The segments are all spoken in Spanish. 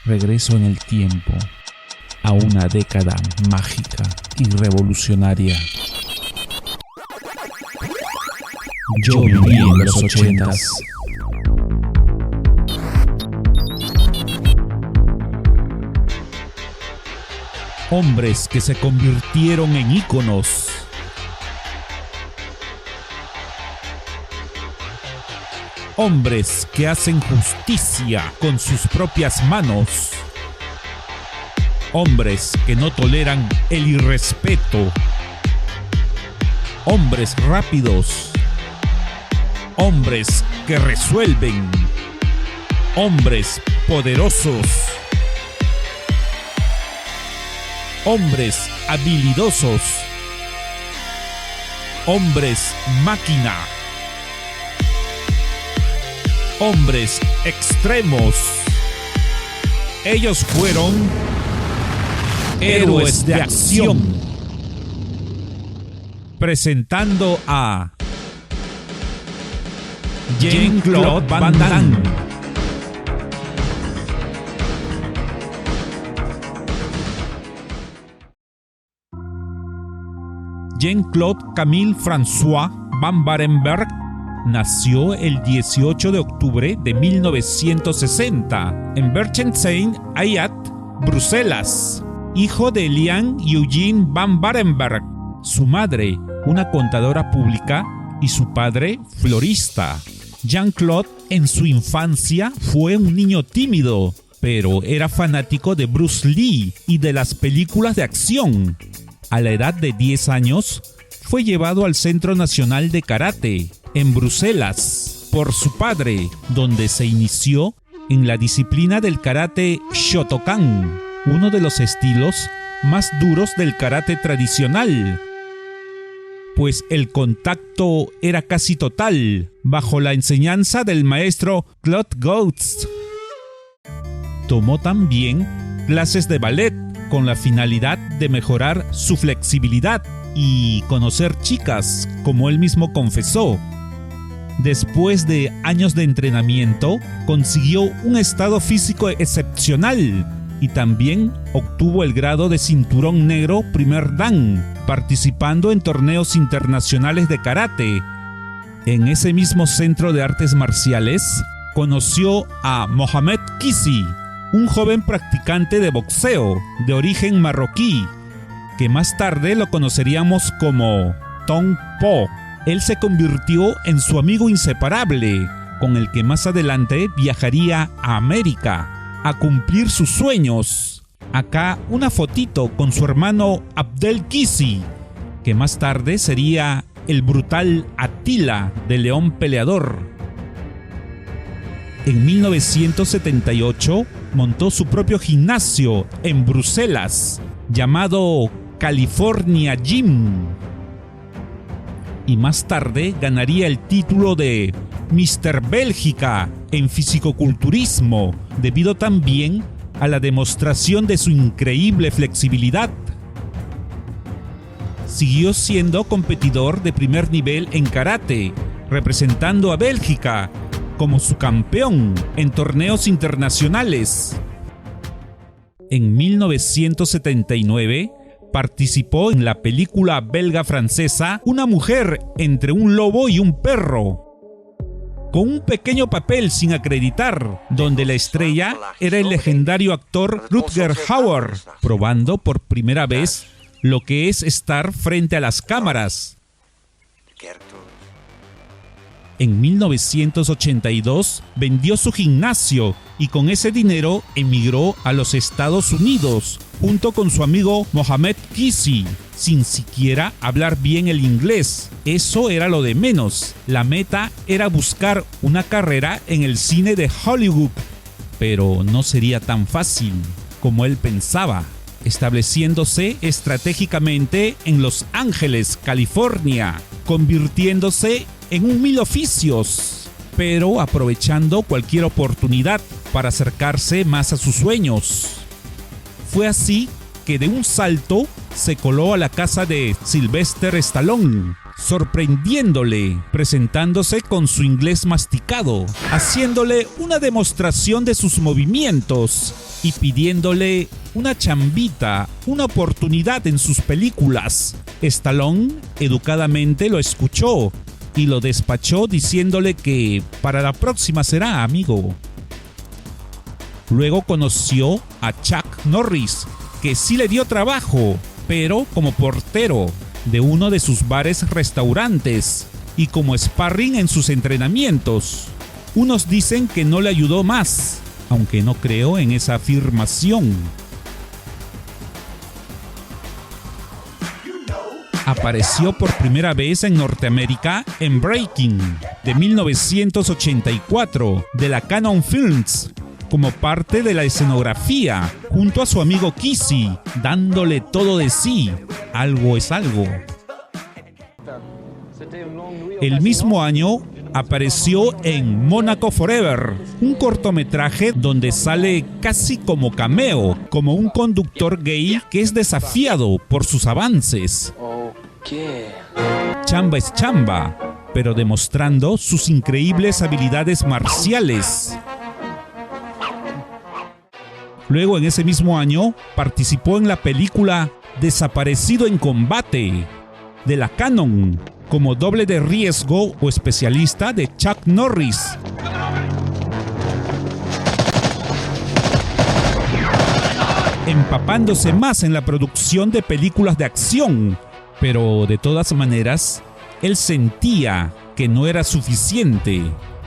regreso en el tiempo a una década mágica y revolucionaria. Yo viví en los 80s. Hombres que se convirtieron en íconos. Hombres que hacen justicia con sus propias manos. Hombres que no toleran el irrespeto. Hombres rápidos. Hombres que resuelven. Hombres poderosos. Hombres habilidosos. Hombres máquina. Hombres extremos. Ellos fueron héroes de acción. Presentando a Jean-Claude Van Damme. Jean-Claude Camille François Van Barenberg nació el 18 de octubre de 1960 en Berchem-Saint-Ayat, Bruselas, hijo de Eliane Eugene Van Barenberg, su madre, una contadora pública, y su padre, florista. Jean-Claude en su infancia fue un niño tímido, pero era fanático de Bruce Lee y de las películas de acción. A la edad de 10 años, fue llevado al Centro Nacional de Karate, en Bruselas, por su padre, donde se inició en la disciplina del karate Shotokan, uno de los estilos más duros del karate tradicional, pues el contacto era casi total, bajo la enseñanza del maestro Claude Gautz. Tomó también clases de ballet con la finalidad de mejorar su flexibilidad y conocer chicas, como él mismo confesó. Después de años de entrenamiento, consiguió un estado físico excepcional y también obtuvo el grado de cinturón negro primer dan, participando en torneos internacionales de karate. En ese mismo centro de artes marciales, conoció a Mohamed Kisi, un joven practicante de boxeo de origen marroquí, que más tarde lo conoceríamos como Tong Po. Él se convirtió en su amigo inseparable, con el que más adelante viajaría a América a cumplir sus sueños. Acá una fotito con su hermano Abdel Kisi, que más tarde sería el brutal Attila de León Peleador. En 1978 montó su propio gimnasio en Bruselas, llamado California Gym. Y más tarde ganaría el título de Mr. Bélgica en fisicoculturismo, debido también a la demostración de su increíble flexibilidad. Siguió siendo competidor de primer nivel en karate, representando a Bélgica como su campeón en torneos internacionales. En 1979 participó en la película belga-francesa Una mujer entre un lobo y un perro, con un pequeño papel sin acreditar, donde la estrella era el legendario actor Rutger Hauer, probando por primera vez lo que es estar frente a las cámaras. En 1982 vendió su gimnasio y con ese dinero emigró a los Estados Unidos junto con su amigo Mohamed Kisi, sin siquiera hablar bien el inglés. Eso era lo de menos. La meta era buscar una carrera en el cine de Hollywood, pero no sería tan fácil como él pensaba, estableciéndose estratégicamente en Los Ángeles, California, convirtiéndose en un mil oficios, pero aprovechando cualquier oportunidad para acercarse más a sus sueños. Fue así que de un salto se coló a la casa de Sylvester Stallone, sorprendiéndole, presentándose con su inglés masticado, haciéndole una demostración de sus movimientos y pidiéndole una chambita, una oportunidad en sus películas. Stallone educadamente lo escuchó y lo despachó diciéndole que para la próxima será, amigo. Luego conoció a Chuck Norris, que sí le dio trabajo, pero como portero de uno de sus bares-restaurantes y como sparring en sus entrenamientos. Unos dicen que no le ayudó más, aunque no creo en esa afirmación. Apareció por primera vez en Norteamérica en Breaking, de 1984, de la Cannon Films, como parte de la escenografía, junto a su amigo Kissy, dándole todo de sí. Algo es algo. El mismo año apareció en Monaco Forever, un cortometraje donde sale casi como cameo, como un conductor gay que es desafiado por sus avances. Chamba es chamba, pero demostrando sus increíbles habilidades marciales. Luego, en ese mismo año, participó en la película Desaparecido en Combate, de la Cannon, como doble de riesgo o especialista de Chuck Norris. Empapándose más en la producción de películas de acción, pero de todas maneras, él sentía que no era suficiente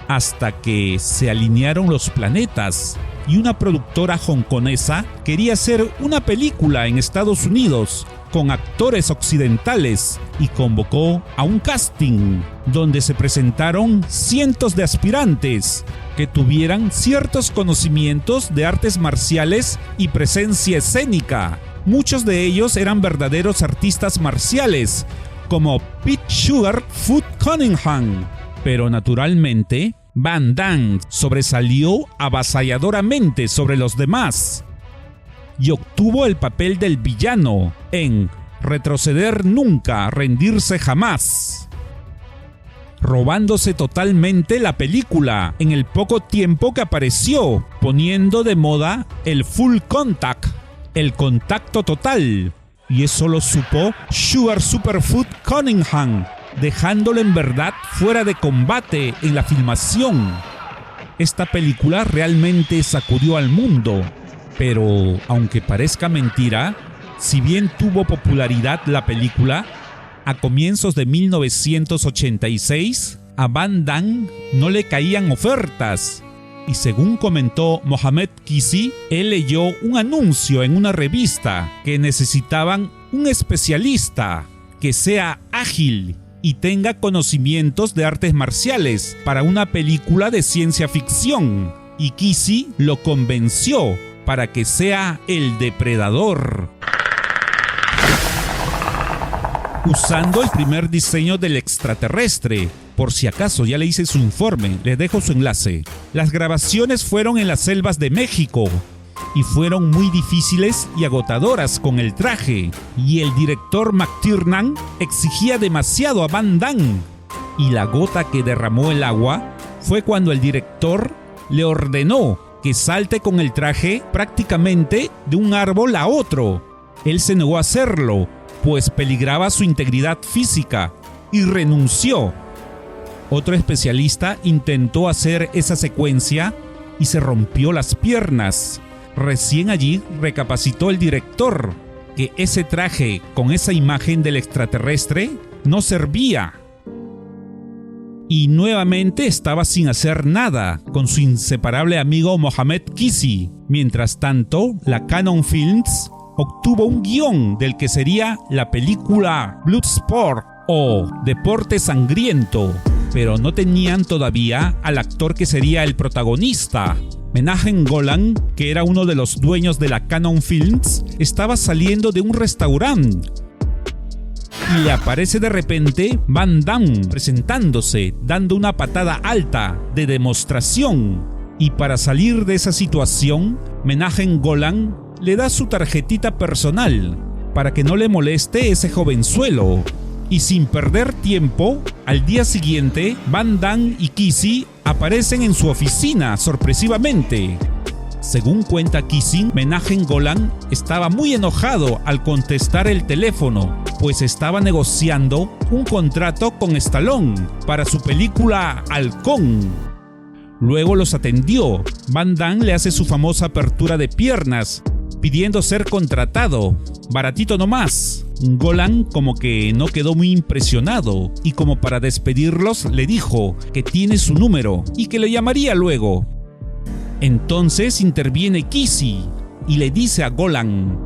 hasta que se alinearon los planetas y una productora hongkonesa quería hacer una película en Estados Unidos con actores occidentales y convocó a un casting donde se presentaron cientos de aspirantes que tuvieran ciertos conocimientos de artes marciales y presencia escénica. Muchos de ellos eran verdaderos artistas marciales, como Pete Sugarfoot Cunningham, pero naturalmente Van Damme sobresalió avasalladoramente sobre los demás y obtuvo el papel del villano en Retroceder nunca, rendirse jamás, robándose totalmente la película en el poco tiempo que apareció, poniendo de moda el full contact, el contacto total, y eso lo supo Sugar Superfoot Cunningham, dejándolo en verdad fuera de combate en la filmación. Esta película realmente sacudió al mundo, pero aunque parezca mentira, si bien tuvo popularidad la película, a comienzos de 1986 a Van Damme no le caían ofertas. Y según comentó Mohamed Kissy, él leyó un anuncio en una revista que necesitaban un especialista que sea ágil y tenga conocimientos de artes marciales para una película de ciencia ficción. Y Kissy lo convenció para que sea el depredador, usando el primer diseño del extraterrestre. Por si acaso ya le hice su informe, les dejo su enlace. Las grabaciones fueron en las selvas de México y fueron muy difíciles y agotadoras con el traje, y el director McTiernan exigía demasiado a Van Damme, y la gota que derramó el agua fue cuando el director le ordenó que salte con el traje prácticamente de un árbol a otro. Él se negó a hacerlo, pues peligraba su integridad física, y renunció. Otro especialista intentó hacer esa secuencia y se rompió las piernas. Recién allí recapacitó el director que ese traje con esa imagen del extraterrestre no servía. Y nuevamente estaba sin hacer nada con su inseparable amigo Mohamed Kissy. Mientras tanto, la Cannon Films obtuvo un guión del que sería la película Bloodsport o Deporte Sangriento, pero no tenían todavía al actor que sería el protagonista. Menahem Golan, que era uno de los dueños de la Cannon Films, estaba saliendo de un restaurante y le aparece de repente Van Damme presentándose, dando una patada alta de demostración. Y para salir de esa situación, Menahem Golan le da su tarjetita personal para que no le moleste ese jovenzuelo. Y sin perder tiempo, al día siguiente, Van Damme y Kissy aparecen en su oficina sorpresivamente. Según cuenta Kissy, Menahem Golan estaba muy enojado al contestar el teléfono, pues estaba negociando un contrato con Stallone para su película Halcón. Luego los atendió. Van Damme le hace su famosa apertura de piernas, pidiendo ser contratado. Baratito nomás. Golan como que no quedó muy impresionado y como para despedirlos le dijo que tiene su número y que le llamaría luego. Entonces interviene Kissy y le dice a Golan: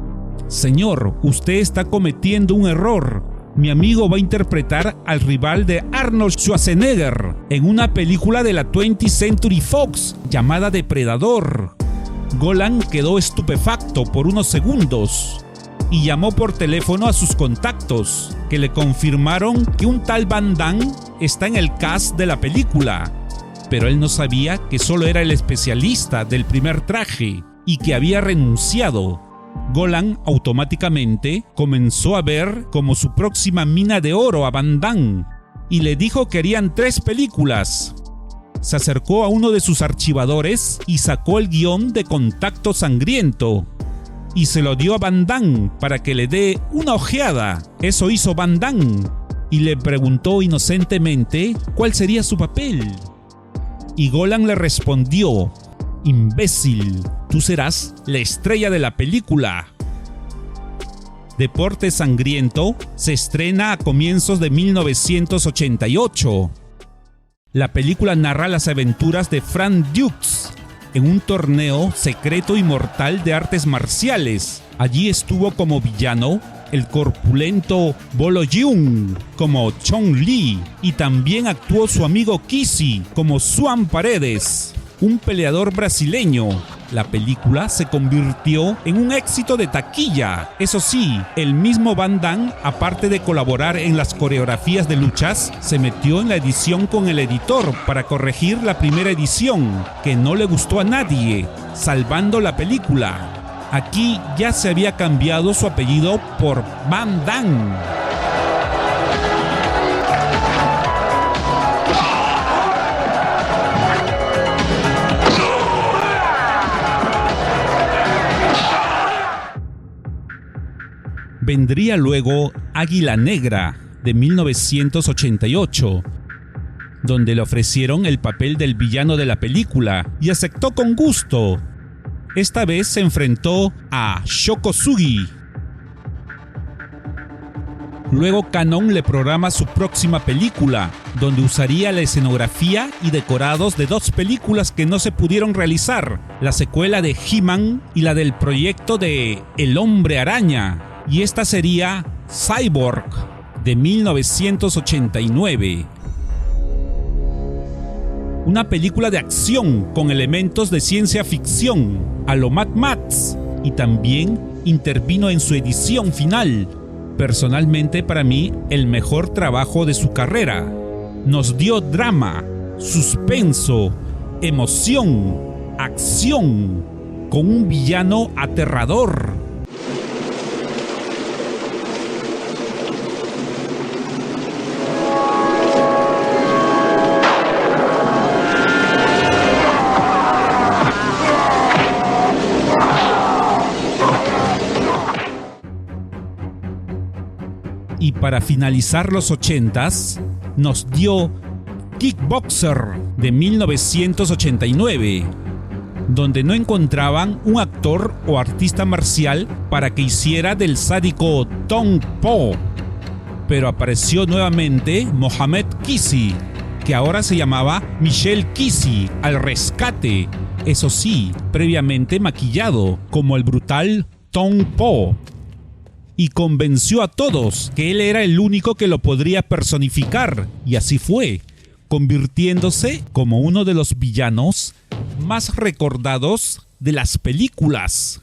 «Señor, usted está cometiendo un error. Mi amigo va a interpretar al rival de Arnold Schwarzenegger en una película de la 20th Century Fox llamada Depredador». Golan quedó estupefacto por unos segundos y llamó por teléfono a sus contactos, que le confirmaron que un tal Van Damme está en el cast de la película, pero él no sabía que solo era el especialista del primer traje y que había renunciado. Golan automáticamente comenzó a ver como su próxima mina de oro a Van Damme y le dijo que harían 3 películas. Se acercó a uno de sus archivadores y sacó el guión de Contacto Sangriento y se lo dio a Van Damme para que le dé una ojeada. Eso hizo Van Damme y le preguntó inocentemente cuál sería su papel. Y Golan le respondió: «Imbécil, tú serás la estrella de la película». Deporte Sangriento se estrena a comienzos de 1988. La película narra las aventuras de Frank Dux en un torneo secreto y mortal de artes marciales. Allí estuvo como villano el corpulento Bolo Yeung como Chong Li y también actuó su amigo Kissy como Swan Paredes, un peleador brasileño. La película se convirtió en un éxito de taquilla. Eso sí, el mismo Van Damme, aparte de colaborar en las coreografías de luchas, se metió en la edición con el editor para corregir la primera edición, que no le gustó a nadie, salvando la película. Aquí ya se había cambiado su apellido por Van Damme. Vendría luego Águila Negra, de 1988, donde le ofrecieron el papel del villano de la película y aceptó con gusto. Esta vez se enfrentó a Shoko Sugi. Luego Cannon le programa su próxima película, donde usaría la escenografía y decorados de 2 películas que no se pudieron realizar, la secuela de He-Man y la del proyecto de El Hombre Araña. Y esta sería Cyborg, de 1989. Una película de acción con elementos de ciencia ficción, a lo Mad Max, y también intervino en su edición final. Personalmente, para mí, el mejor trabajo de su carrera. Nos dio drama, suspenso, emoción, acción, con un villano aterrador. Y para finalizar los 80s, nos dio Kickboxer de 1989, donde no encontraban un actor o artista marcial para que hiciera del sádico Tong Po. Pero apareció nuevamente Mohamed Kissy, que ahora se llamaba Michel Kissy, al rescate, eso sí, previamente maquillado como el brutal Tong Po. Y convenció a todos que él era el único que lo podría personificar, y así fue, convirtiéndose como uno de los villanos más recordados de las películas.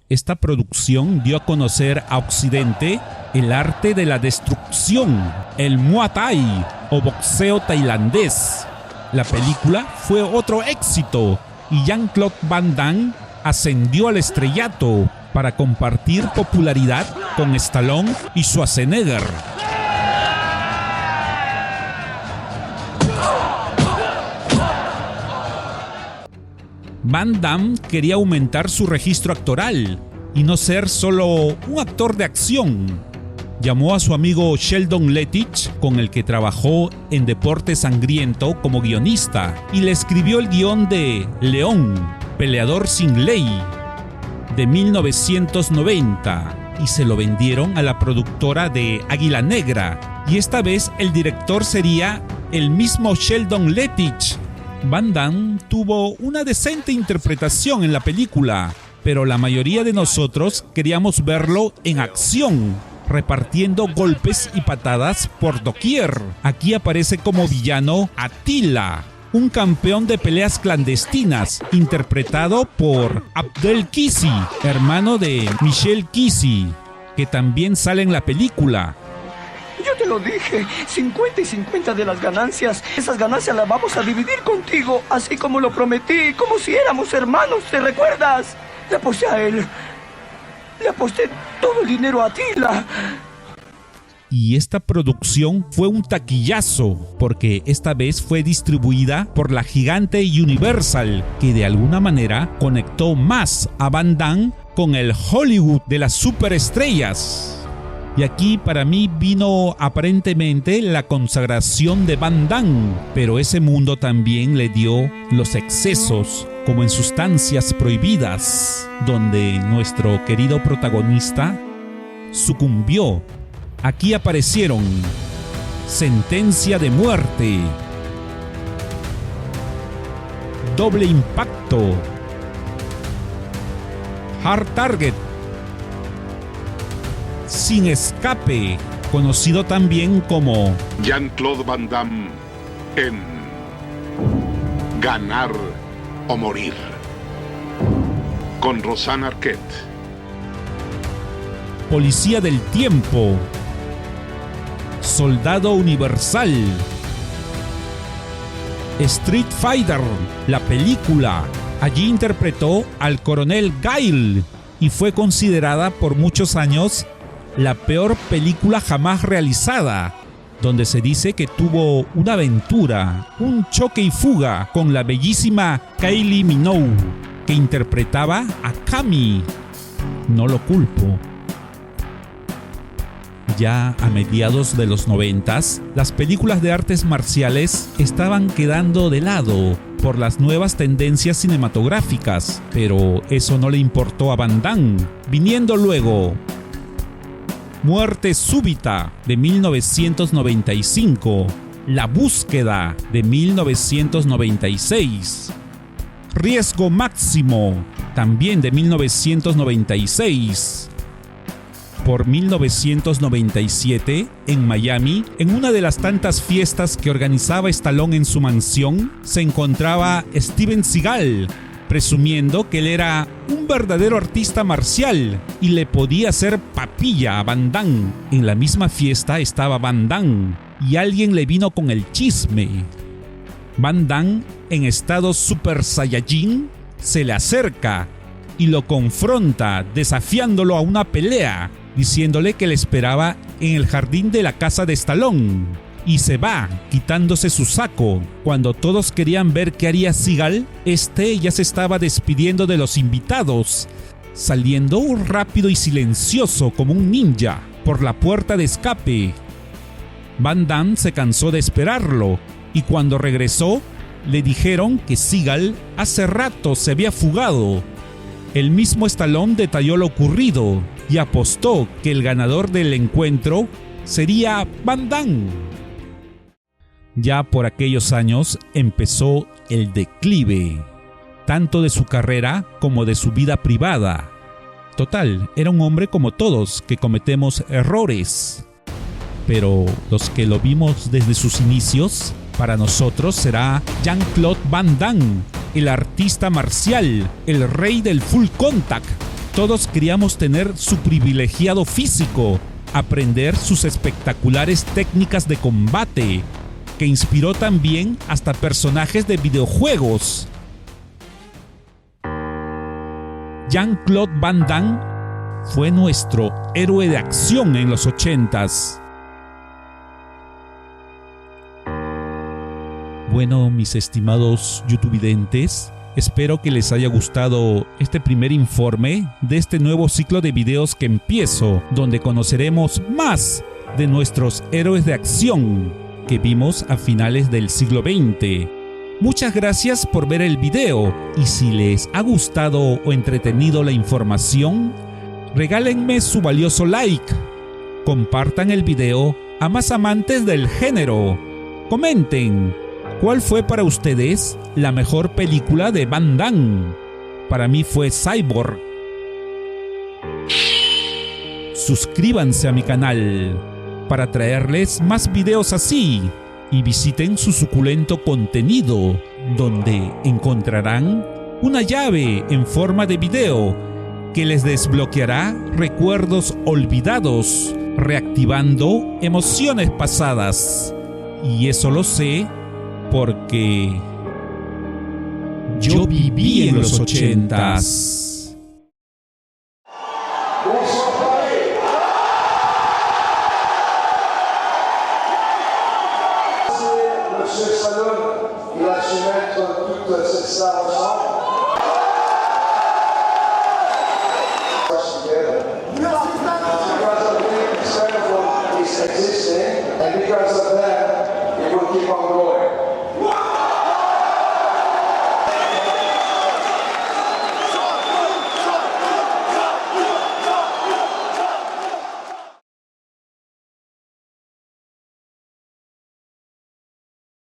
Esta producción dio a conocer a Occidente el arte de la destrucción, el Muay Thai o boxeo tailandés. La película fue otro éxito y Jean-Claude Van Damme ascendió al estrellato para compartir popularidad con Stallone y Schwarzenegger. Van Damme quería aumentar su registro actoral y no ser solo un actor de acción. Llamó a su amigo Sheldon Lettich, con el que trabajó en Deporte Sangriento como guionista, y le escribió el guión de León, Peleador sin Ley, de 1990, y se lo vendieron a la productora de Águila Negra, y esta vez el director sería el mismo Sheldon Lettich. Van Damme tuvo una decente interpretación en la película, pero la mayoría de nosotros queríamos verlo en acción, repartiendo golpes y patadas por doquier. Aquí aparece como villano Attila, un campeón de peleas clandestinas, interpretado por Abdel Kishi, hermano de Michelle Kishi, que también sale en la película. Yo te lo dije, 50 y 50 de las ganancias. Esas ganancias las vamos a dividir contigo, así como lo prometí, como si éramos hermanos, ¿te recuerdas? Le aposté a él. Le aposté todo el dinero a Attila. Y esta producción fue un taquillazo, porque esta vez fue distribuida por la gigante Universal, que de alguna manera conectó más a Van Damme con el Hollywood de las superestrellas. Y aquí para mí vino aparentemente la consagración de Van Damme, pero ese mundo también le dio los excesos, como en Sustancias Prohibidas, donde nuestro querido protagonista sucumbió. Aquí aparecieron Sentencia de Muerte, Doble Impacto, Hard Target, Sin Escape, conocido también como Jean-Claude Van Damme en Ganar o Morir, con Rosanna Arquette. Policía del Tiempo, Soldado Universal, Street Fighter, la película. Allí interpretó al coronel Guile y fue considerada por muchos años la peor película jamás realizada, donde se dice que tuvo una aventura, un choque y fuga con la bellísima Kylie Minogue, que interpretaba a Cammy. No lo culpo. Ya a mediados de los 90s, las películas de artes marciales estaban quedando de lado por las nuevas tendencias cinematográficas, pero eso no le importó a Van Damme, viniendo luego Muerte Súbita de 1995, La Búsqueda de 1996, Riesgo Máximo también de 1996. Por 1997, en Miami, en una de las tantas fiestas que organizaba Stallone en su mansión, se encontraba Steven Seagal, presumiendo que él era un verdadero artista marcial y le podía hacer papilla a Van Damme. En la misma fiesta estaba Van Damme y alguien le vino con el chisme. Van Damme, en estado Super Saiyajin, se le acerca y lo confronta, desafiándolo a una pelea, diciéndole que le esperaba en el jardín de la casa de Stallone, y se va, quitándose su saco. Cuando todos querían ver qué haría Seagal, este ya se estaba despidiendo de los invitados, saliendo rápido y silencioso como un ninja por la puerta de escape. Van Damme se cansó de esperarlo, y cuando regresó, le dijeron que Seagal hace rato se había fugado. El mismo Stallone detalló lo ocurrido y apostó que el ganador del encuentro sería Van Damme. Ya por aquellos años empezó el declive, tanto de su carrera como de su vida privada. Total, era un hombre como todos, que cometemos errores. Pero los que lo vimos desde sus inicios, para nosotros será Jean-Claude Van Damme, el artista marcial, el rey del full contact. Todos queríamos tener su privilegiado físico, aprender sus espectaculares técnicas de combate, que inspiró también hasta personajes de videojuegos. Jean-Claude Van Damme fue nuestro héroe de acción en los 80s. Bueno, mis estimados youtubevidentes, Espero que les haya gustado este primer informe de este nuevo ciclo de videos que empiezo, donde conoceremos más de nuestros héroes de acción que vimos a finales del siglo XX. Muchas gracias por ver el video y si les ha gustado o entretenido la información, regálenme su valioso like, compartan el video a más amantes del género, comenten ¿cuál fue para ustedes la mejor película de Van Damme? Para mí fue Cyborg. Suscríbanse a mi canal para traerles más videos así y visiten su suculento contenido, donde encontrarán una llave en forma de video que les desbloqueará recuerdos olvidados, reactivando emociones pasadas. Y eso lo sé porque yo viví en los 80s. Monsieur Stallone, il a su mettre toute cette star ensemble.